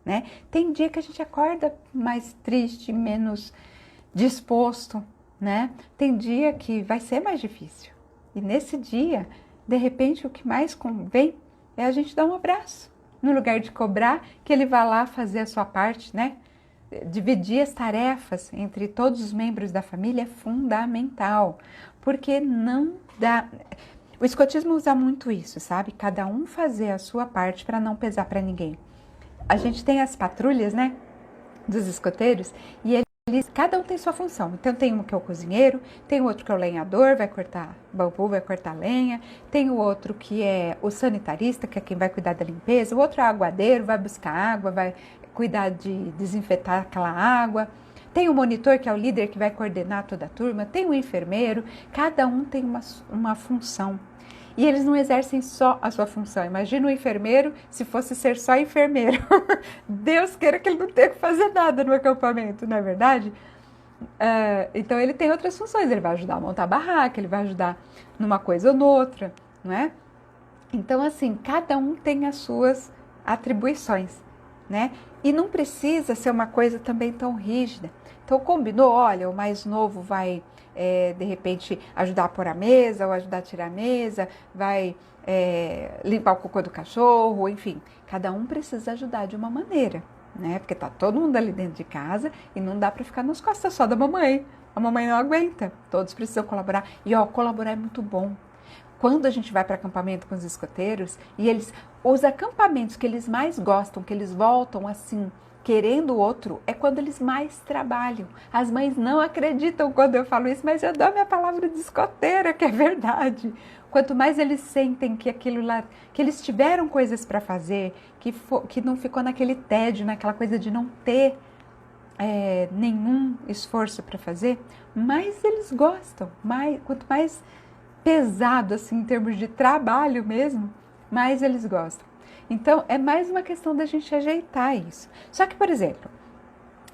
né? Tem dia que a gente acorda mais triste, menos disposto, né? Tem dia que vai ser mais difícil. E nesse dia, de repente, o que mais convém é a gente dar um abraço. No lugar de cobrar, que ele vá lá fazer a sua parte, né? Dividir as tarefas entre todos os membros da família é fundamental, porque não dá... O escotismo usa muito isso, sabe? Cada um fazer a sua parte para não pesar para ninguém. A gente tem as patrulhas, né, dos escoteiros, e cada um tem sua função. Então tem um que é o cozinheiro, tem o outro que é o lenhador, vai cortar bambu, vai cortar lenha, tem o outro que é o sanitarista, que é quem vai cuidar da limpeza, o outro é o aguadeiro, vai buscar água, vai cuidar de desinfetar aquela água. Tem o monitor, que é o líder que vai coordenar toda a turma, tem o enfermeiro, cada um tem uma função. E eles não exercem só a sua função. Imagina o enfermeiro se fosse ser só enfermeiro. Deus queira que ele não tenha que fazer nada no acampamento, não é verdade? Então ele tem outras funções, ele vai ajudar a montar a barraca, ele vai ajudar numa coisa ou noutra, não é? Então assim, cada um tem as suas atribuições, né? E não precisa ser uma coisa também tão rígida. Então combinou, olha, o mais novo vai, de repente, ajudar a pôr a mesa, ou ajudar a tirar a mesa, vai limpar o cocô do cachorro, enfim. Cada um precisa ajudar de uma maneira, né? Porque tá todo mundo ali dentro de casa e não dá para ficar nas costas só da mamãe. A mamãe não aguenta, todos precisam colaborar. E, colaborar é muito bom. Quando a gente vai para acampamento com os escoteiros, e os acampamentos que eles mais gostam, que eles voltam assim, querendo o outro, é quando eles mais trabalham. As mães não acreditam quando eu falo isso, mas eu dou minha palavra de escoteira, que é verdade. Quanto mais eles sentem que aquilo lá, que eles tiveram coisas para fazer, que não ficou naquele tédio, naquela coisa de não ter nenhum esforço para fazer, mais eles gostam. Quanto mais pesado, assim, em termos de trabalho mesmo, mais eles gostam. Então, é mais uma questão da gente ajeitar isso. Só que, por exemplo,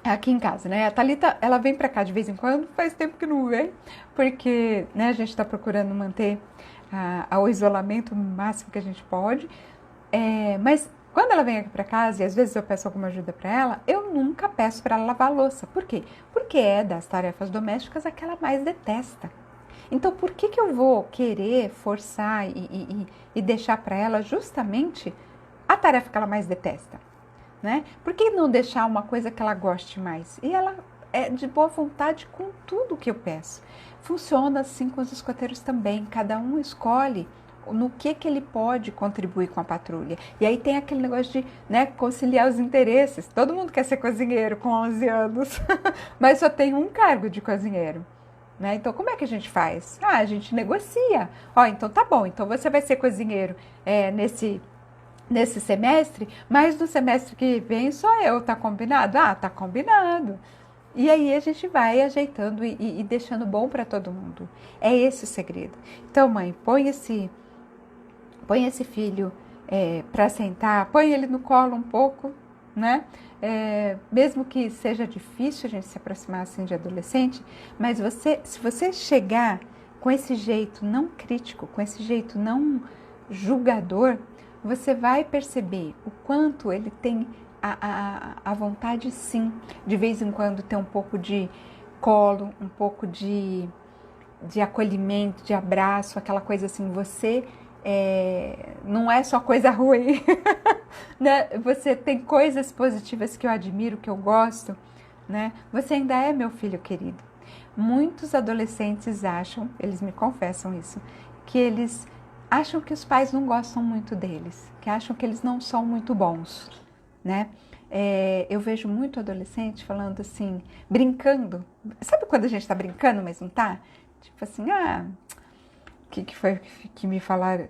aqui em casa, né, a Thalita, ela vem pra cá de vez em quando, faz tempo que não vem, porque, né, a gente tá procurando manter o isolamento o máximo que a gente pode, mas quando ela vem aqui pra casa, e às vezes eu peço alguma ajuda pra ela, eu nunca peço pra ela lavar a louça. Por quê? Porque é das tarefas domésticas a que ela mais detesta. Então, por que eu vou querer forçar e deixar para ela justamente a tarefa que ela mais detesta, né? Por que não deixar uma coisa que ela goste mais? E ela é de boa vontade com tudo que eu peço. Funciona assim com os escoteiros também. Cada um escolhe no que ele pode contribuir com a patrulha. E aí tem aquele negócio de, né, conciliar os interesses. Todo mundo quer ser cozinheiro com 11 anos, mas só tem um cargo de cozinheiro. Né? Então, como é que a gente faz? A gente negocia. Então tá bom, então você vai ser cozinheiro nesse semestre, mas no semestre que vem só eu, tá combinado? Tá combinado. E aí a gente vai ajeitando e deixando bom para todo mundo. É esse o segredo. Então, mãe, põe esse filho para sentar, põe ele no colo um pouco, né? Mesmo que seja difícil a gente se aproximar assim de adolescente, mas se você chegar com esse jeito não crítico, com esse jeito não julgador, você vai perceber o quanto ele tem a vontade, sim, de vez em quando ter um pouco de colo, um pouco de acolhimento, de abraço, aquela coisa assim, você não é só coisa ruim, né? Você tem coisas positivas que eu admiro, que eu gosto, né? Você ainda é meu filho querido. Muitos adolescentes acham, eles me confessam isso, que eles acham que os pais não gostam muito deles, que acham que eles não são muito bons, né? Eu vejo muito adolescente falando assim, brincando. Sabe quando a gente tá brincando, mas não tá? Tipo assim, que foi que me falaram?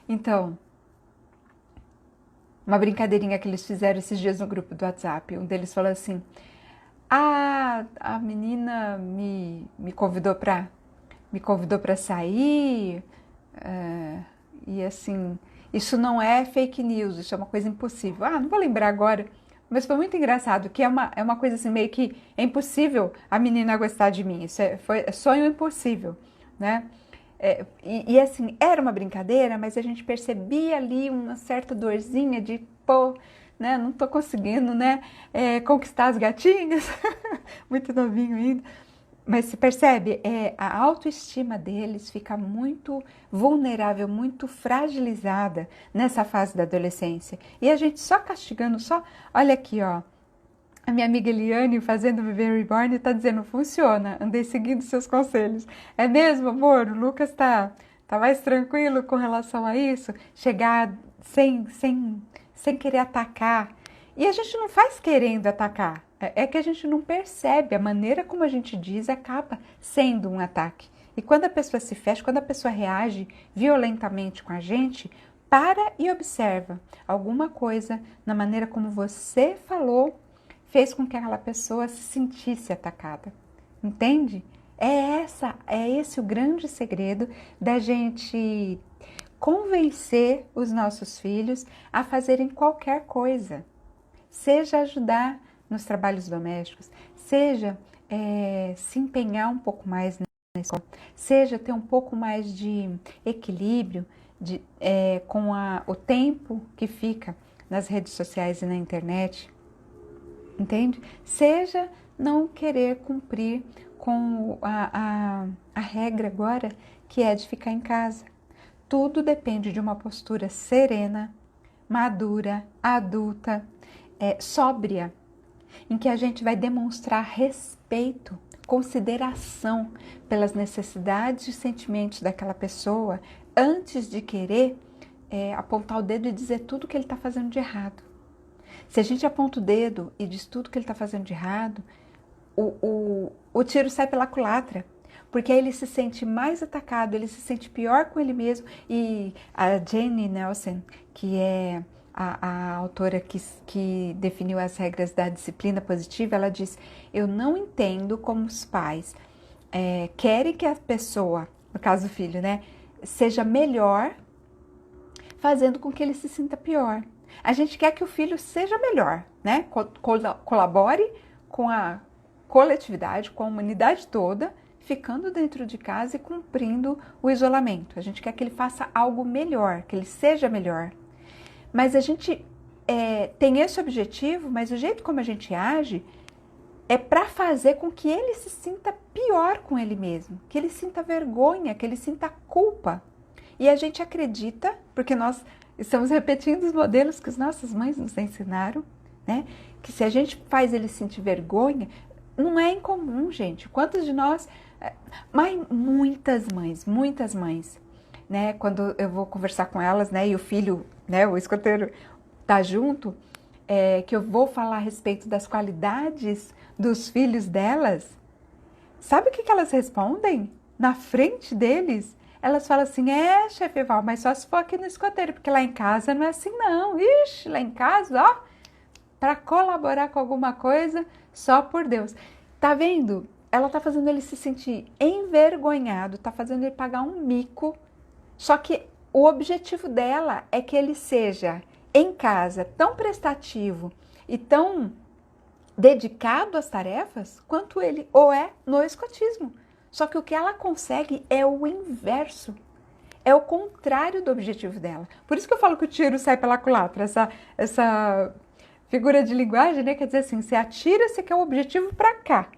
Então, uma brincadeirinha que eles fizeram esses dias no grupo do WhatsApp. Um deles falou assim, a menina me convidou para sair, e assim, isso não é fake news, isso é uma coisa impossível. Não vou lembrar agora, mas foi muito engraçado, que é uma coisa assim, meio que é impossível a menina gostar de mim, isso é sonho impossível, né? E assim, era uma brincadeira, mas a gente percebia ali uma certa dorzinha de, né, não tô conseguindo, né, conquistar as gatinhas, muito novinho ainda. Mas se percebe, a autoestima deles fica muito vulnerável, muito fragilizada nessa fase da adolescência. E a gente só castigando, olha aqui, ó. A minha amiga Eliane, fazendo o Bebê Reborn, está dizendo, funciona, andei seguindo seus conselhos. É mesmo, amor? O Lucas tá mais tranquilo com relação a isso? Chegar sem querer atacar. E a gente não faz querendo atacar. É que a gente não percebe, a maneira como a gente diz acaba sendo um ataque. E quando a pessoa se fecha, quando a pessoa reage violentamente com a gente, para e observa. Alguma coisa na maneira como você falou fez com que aquela pessoa se sentisse atacada. Entende? É esse o grande segredo da gente convencer os nossos filhos a fazerem qualquer coisa. Seja ajudar nos trabalhos domésticos, seja se empenhar um pouco mais na escola, seja ter um pouco mais de equilíbrio com o tempo que fica nas redes sociais e na internet, entende? Seja não querer cumprir com a regra agora, que é de ficar em casa. Tudo depende de uma postura serena, madura, adulta, sóbria. em que a gente vai demonstrar respeito, consideração pelas necessidades e sentimentos daquela pessoa, antes de querer apontar o dedo e dizer tudo que ele está fazendo de errado. Se a gente aponta o dedo e diz tudo que ele está fazendo de errado, o tiro sai pela culatra, porque aí ele se sente mais atacado, ele se sente pior com ele mesmo. E a Jane Nelson, que é a autora que definiu as regras da disciplina positiva, ela diz: eu não entendo como os pais querem que a pessoa, no caso do filho, né, seja melhor, fazendo com que ele se sinta pior. A gente quer que o filho seja melhor, né? Colabore com a coletividade, com a humanidade toda, ficando dentro de casa e cumprindo o isolamento. A gente quer que ele faça algo melhor, que ele seja melhor. Mas a gente tem esse objetivo, mas o jeito como a gente age é para fazer com que ele se sinta pior com ele mesmo, que ele sinta vergonha, que ele sinta culpa. E a gente acredita, porque nós estamos repetindo os modelos que as nossas mães nos ensinaram, né? Que se a gente faz ele sentir vergonha, não é incomum, gente. Quantos de nós... Mas muitas mães, né? Quando eu vou conversar com elas, né? E o filho, né? O escoteiro tá junto, que eu vou falar a respeito das qualidades dos filhos delas. Sabe o que elas respondem? Na frente deles, elas falam assim: chefe Val, mas só se for aqui no escoteiro, porque lá em casa não é assim não. Ixi, lá em casa, ó, para colaborar com alguma coisa, só por Deus. Tá vendo? Ela tá fazendo ele se sentir envergonhado, tá fazendo ele pagar um mico. Só que o objetivo dela é que ele seja, em casa, tão prestativo e tão dedicado às tarefas quanto ele ou é no escotismo. Só que o que ela consegue é o inverso. É o contrário do objetivo dela. Por isso que eu falo que o tiro sai pela culatra. Essa figura de linguagem, né? Quer dizer assim, você atira, você quer o objetivo para cá.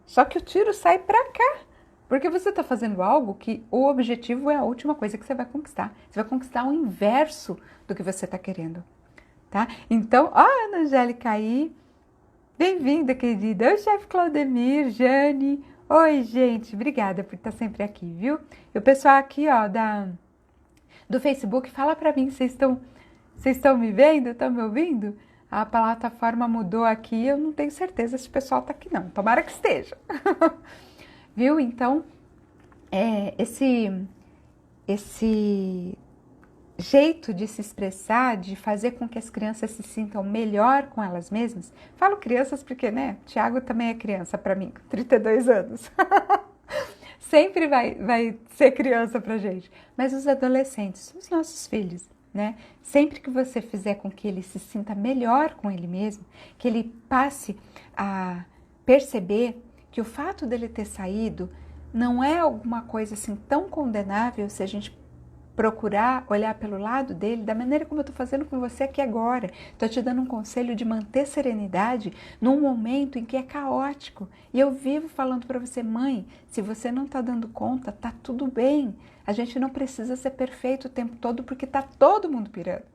Só que o tiro sai para cá. Porque você está fazendo algo que o objetivo é a última coisa que você vai conquistar. Você vai conquistar o inverso do que você está querendo. Tá? Então, ó, Ana Angélica aí. Bem-vinda, querida. Oi, chefe Claudemir, Jane. Oi, gente. Obrigada por estar sempre aqui, viu? E o pessoal aqui, ó, do Facebook, fala para mim, vocês estão me vendo? Estão me ouvindo? A plataforma mudou aqui, eu não tenho certeza se o pessoal está aqui não. Tomara que esteja. Viu? Então, esse jeito de se expressar, de fazer com que as crianças se sintam melhor com elas mesmas. Falo crianças porque, né, Tiago também é criança para mim, com 32 anos. Sempre vai ser criança pra gente. Mas os adolescentes, os nossos filhos, né? Sempre que você fizer com que ele se sinta melhor com ele mesmo, que ele passe a perceber que o fato dele ter saído não é alguma coisa assim tão condenável se a gente procurar olhar pelo lado dele, da maneira como eu estou fazendo com você aqui agora. Estou te dando um conselho de manter serenidade num momento em que é caótico. E eu vivo falando para você, mãe, se você não está dando conta, tá tudo bem. A gente não precisa ser perfeito o tempo todo, porque tá todo mundo pirando.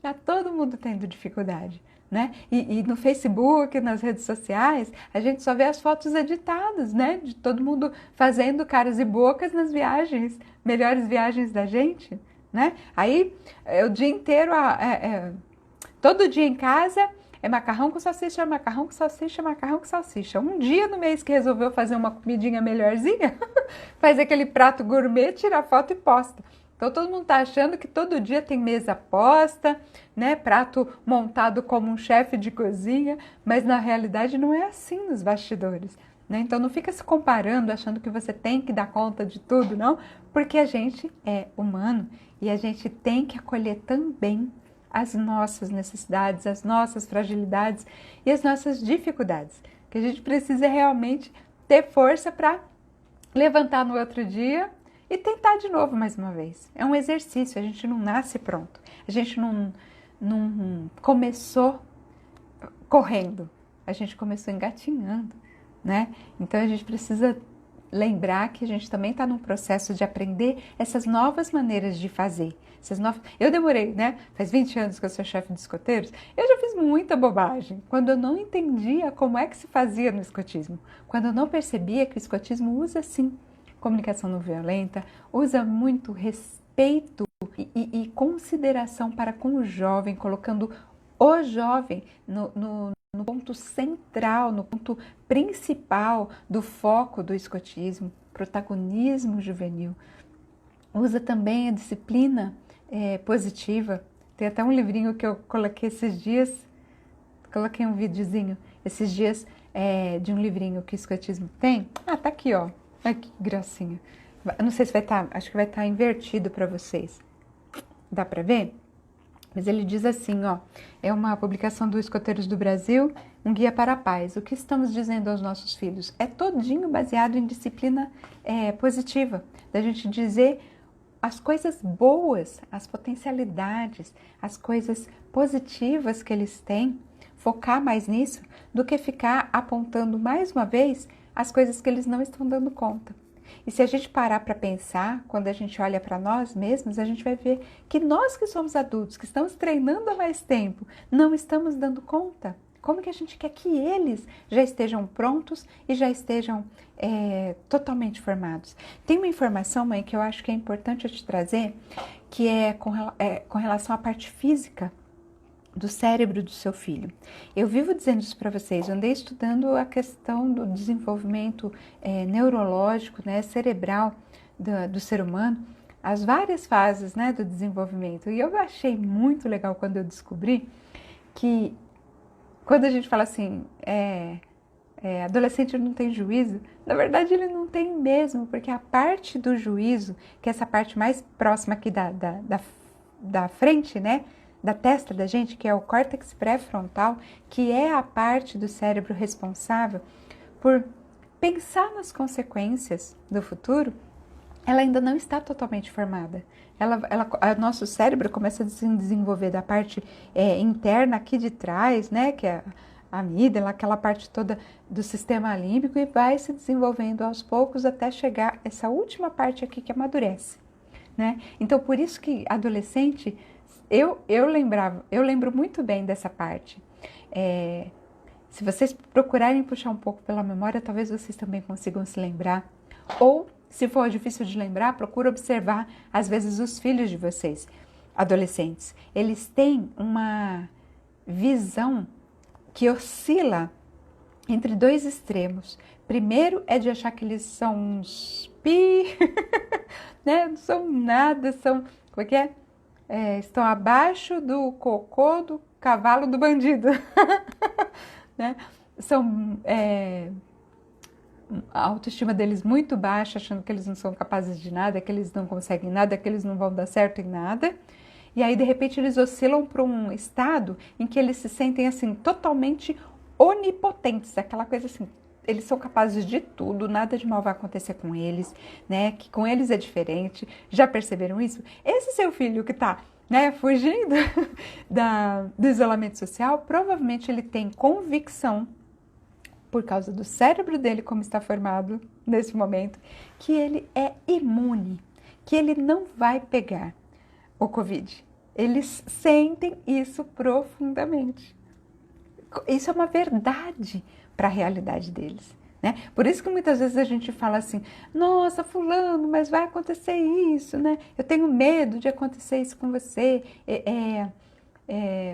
Tá todo mundo tendo dificuldade, né? E no Facebook, nas redes sociais, a gente só vê as fotos editadas, né? De todo mundo fazendo caras e bocas nas viagens, melhores viagens da gente, né? Aí, o dia inteiro, todo dia em casa, é macarrão com salsicha, macarrão com salsicha, macarrão com salsicha. Um dia no mês que resolveu fazer uma comidinha melhorzinha, faz aquele prato gourmet, tira a foto e posta. Então, todo mundo está achando que todo dia tem mesa posta, né? Prato montado como um chefe de cozinha, mas na realidade não é assim nos bastidores, né? Então, não fica se comparando, achando que você tem que dar conta de tudo, não, porque a gente é humano e a gente tem que acolher também as nossas necessidades, as nossas fragilidades e as nossas dificuldades, que a gente precisa realmente ter força para levantar no outro dia e tentar de novo mais uma vez. É um exercício, a gente não nasce pronto. A gente não começou correndo, a gente começou engatinhando, né? Então a gente precisa lembrar que a gente também está num processo de aprender essas novas maneiras de fazer. Eu demorei, né? Faz 20 anos que eu sou chefe de escoteiros, eu já fiz muita bobagem quando eu não entendia como é que se fazia no escotismo, quando eu não percebia que o escotismo usa, sim, comunicação não violenta, usa muito respeito e consideração para com o jovem, colocando o jovem no ponto central, no ponto principal do foco do escotismo, protagonismo juvenil. Usa também a disciplina positiva. Tem até um livrinho que eu coloquei esses dias, coloquei um videozinho esses dias de um livrinho que o escotismo tem. Ah, tá aqui, ó. Ai, que gracinha. Eu não sei se vai estar, acho que vai estar invertido para vocês. Dá para ver? Mas ele diz assim, ó, é uma publicação do Escoteiros do Brasil, um guia para a paz. O que estamos dizendo aos nossos filhos? É todinho baseado em disciplina positiva, da gente dizer as coisas boas, as potencialidades, as coisas positivas que eles têm, focar mais nisso do que ficar apontando mais uma vez as coisas que eles não estão dando conta. E se a gente parar para pensar, quando a gente olha para nós mesmos, a gente vai ver que nós que somos adultos, que estamos treinando há mais tempo, não estamos dando conta. Como que a gente quer que eles já estejam prontos e já estejam totalmente formados? Tem uma informação, mãe, que eu acho que é importante eu te trazer, que é com relação à parte física do cérebro do seu filho. Eu vivo dizendo isso para vocês, eu andei estudando a questão do desenvolvimento neurológico, né, cerebral do ser humano, as várias fases, né, do desenvolvimento. E eu achei muito legal quando eu descobri que quando a gente fala assim, adolescente não tem juízo, na verdade ele não tem mesmo, porque a parte do juízo, que é essa parte mais próxima aqui da frente, né, da testa da gente, que é o córtex pré-frontal, que é a parte do cérebro responsável por pensar nas consequências do futuro, ela ainda não está totalmente formada. O nosso cérebro começa a se desenvolver da parte interna aqui de trás, né, que é a amígdala, aquela parte toda do sistema límbico, e vai se desenvolvendo aos poucos até chegar essa última parte aqui que amadurece, né? Então, por isso que adolescente, eu lembro muito bem dessa parte. Se vocês procurarem puxar um pouco pela memória, talvez vocês também consigam se lembrar. Ou, se for difícil de lembrar, procura observar, às vezes, os filhos de vocês, adolescentes. Eles têm uma visão que oscila entre dois extremos. Primeiro é de achar que eles são uns né? Não são nada, são, como é que é? Estão abaixo do cocô do cavalo do bandido. Né? São a autoestima deles muito baixa, achando que eles não são capazes de nada, que eles não conseguem nada, que eles não vão dar certo em nada. E aí, de repente, eles oscilam para um estado em que eles se sentem, assim, totalmente onipotentes. Aquela coisa assim, eles são capazes de tudo, nada de mal vai acontecer com eles, né? Que com eles é diferente. Já perceberam isso? Esse seu filho que está, né, fugindo do isolamento social, provavelmente ele tem convicção, por causa do cérebro dele como está formado nesse momento, que ele é imune, que ele não vai pegar o Covid. Eles sentem isso profundamente. Isso é uma verdade para a realidade deles, né? Por isso que muitas vezes a gente fala assim, nossa, fulano, mas vai acontecer isso, né? Eu tenho medo de acontecer isso com você,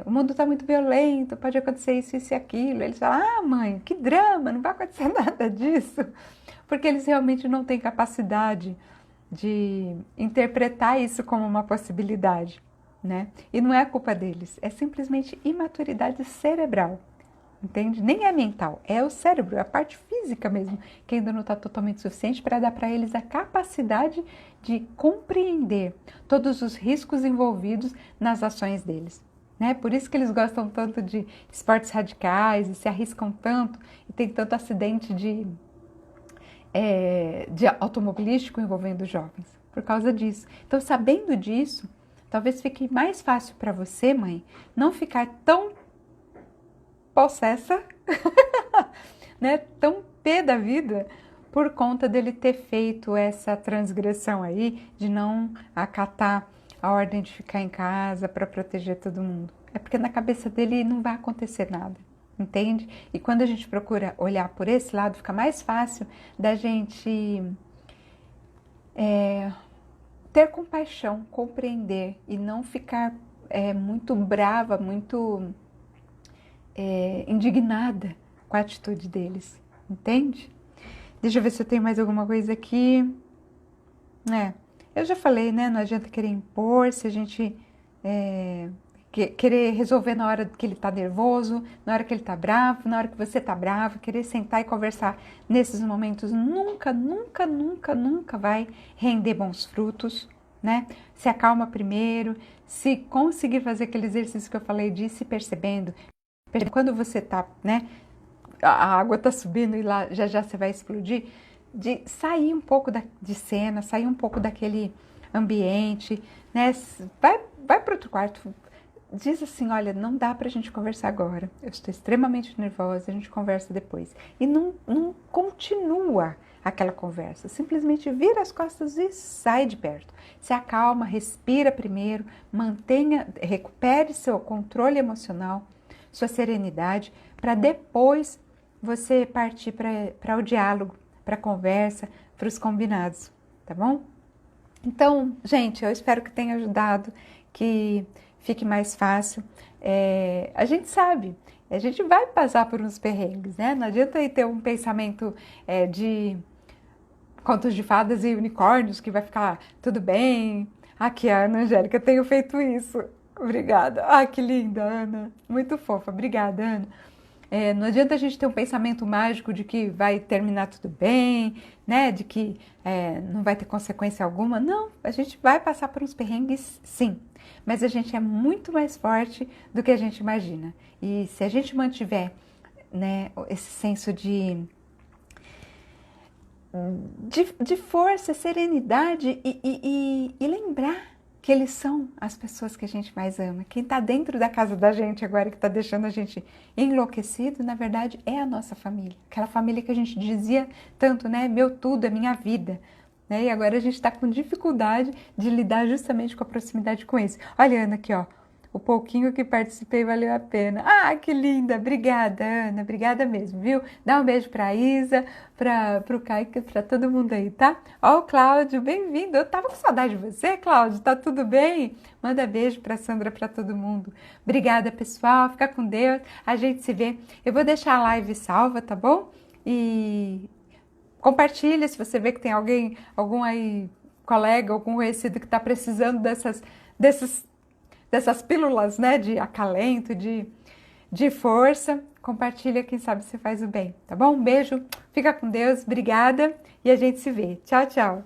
o mundo está muito violento, pode acontecer isso, isso e aquilo. Eles falam, ah, mãe, que drama, não vai acontecer nada disso. Porque eles realmente não têm capacidade de interpretar isso como uma possibilidade, né? E não é a culpa deles, é simplesmente imaturidade cerebral, entende? Nem é mental, é o cérebro, é a parte física mesmo, que ainda não está totalmente suficiente para dar para eles a capacidade de compreender todos os riscos envolvidos nas ações deles. Né? Por isso que eles gostam tanto de esportes radicais e se arriscam tanto e tem tanto acidente de automobilístico envolvendo jovens, por causa disso. Então, sabendo disso, talvez fique mais fácil para você, mãe, não ficar tão possessa, né? Tão pé da vida, por conta dele ter feito essa transgressão aí de não acatar a ordem de ficar em casa para proteger todo mundo. É porque na cabeça dele não vai acontecer nada, entende? E quando a gente procura olhar por esse lado, fica mais fácil da gente ter compaixão, compreender e não ficar muito brava, muito indignada com a atitude deles, entende? Deixa eu ver se eu tenho mais alguma coisa aqui. Eu já falei, né? Não adianta querer impor, se a gente querer resolver na hora que ele tá nervoso, na hora que ele tá bravo, na hora que você tá bravo, querer sentar e conversar nesses momentos nunca, nunca, nunca, nunca vai render bons frutos, né? Se acalma primeiro, se conseguir fazer aquele exercício que eu falei de ir se percebendo quando você tá, né? A água tá subindo e lá já já você vai explodir, de sair um pouco de cena, sair um pouco daquele ambiente, né? Vai para outro quarto, diz assim, olha, não dá pra gente conversar agora, eu estou extremamente nervosa, a gente conversa depois. E não continua aquela conversa, simplesmente vira as costas e sai de perto. Se acalma, respira primeiro, recupere seu controle emocional, sua serenidade, para depois você partir para o diálogo, para a conversa, para os combinados, tá bom? Então, gente, eu espero que tenha ajudado, que fique mais fácil. A gente sabe, a gente vai passar por uns perrengues, né? Não adianta aí ter um pensamento de contos de fadas e unicórnios, que vai ficar tudo bem. Aqui, Ana Angélica, tenho feito isso. Obrigada. Ah, que linda, Ana. Muito fofa. Obrigada, Ana. Não adianta a gente ter um pensamento mágico de que vai terminar tudo bem, né? De que não vai ter consequência alguma. Não, a gente vai passar por uns perrengues, sim. Mas a gente é muito mais forte do que a gente imagina. E se a gente mantiver, né, esse senso de força, serenidade e lembrar que eles são as pessoas que a gente mais ama. Quem está dentro da casa da gente agora, que está deixando a gente enlouquecido, na verdade é a nossa família. Aquela família que a gente dizia tanto, né? Meu tudo, é minha vida. Né? E agora a gente está com dificuldade de lidar justamente com a proximidade com eles. Olha, Ana, aqui, ó. O pouquinho que participei valeu a pena. Ah, que linda! Obrigada, Ana. Obrigada mesmo, viu? Dá um beijo pra Isa, pro Kaique, pra todo mundo aí, tá? Ó, o Cláudio, bem-vindo. Eu tava com saudade de você, Cláudio. Tá tudo bem? Manda beijo pra Sandra, pra todo mundo. Obrigada, pessoal. Fica com Deus. A gente se vê. Eu vou deixar a live salva, tá bom? E compartilha se você vê que tem algum aí, colega, algum conhecido que tá precisando dessas pílulas, né, de acalento, de força. Compartilha, quem sabe você faz o bem, tá bom? Um beijo, fica com Deus, obrigada e a gente se vê. Tchau, tchau.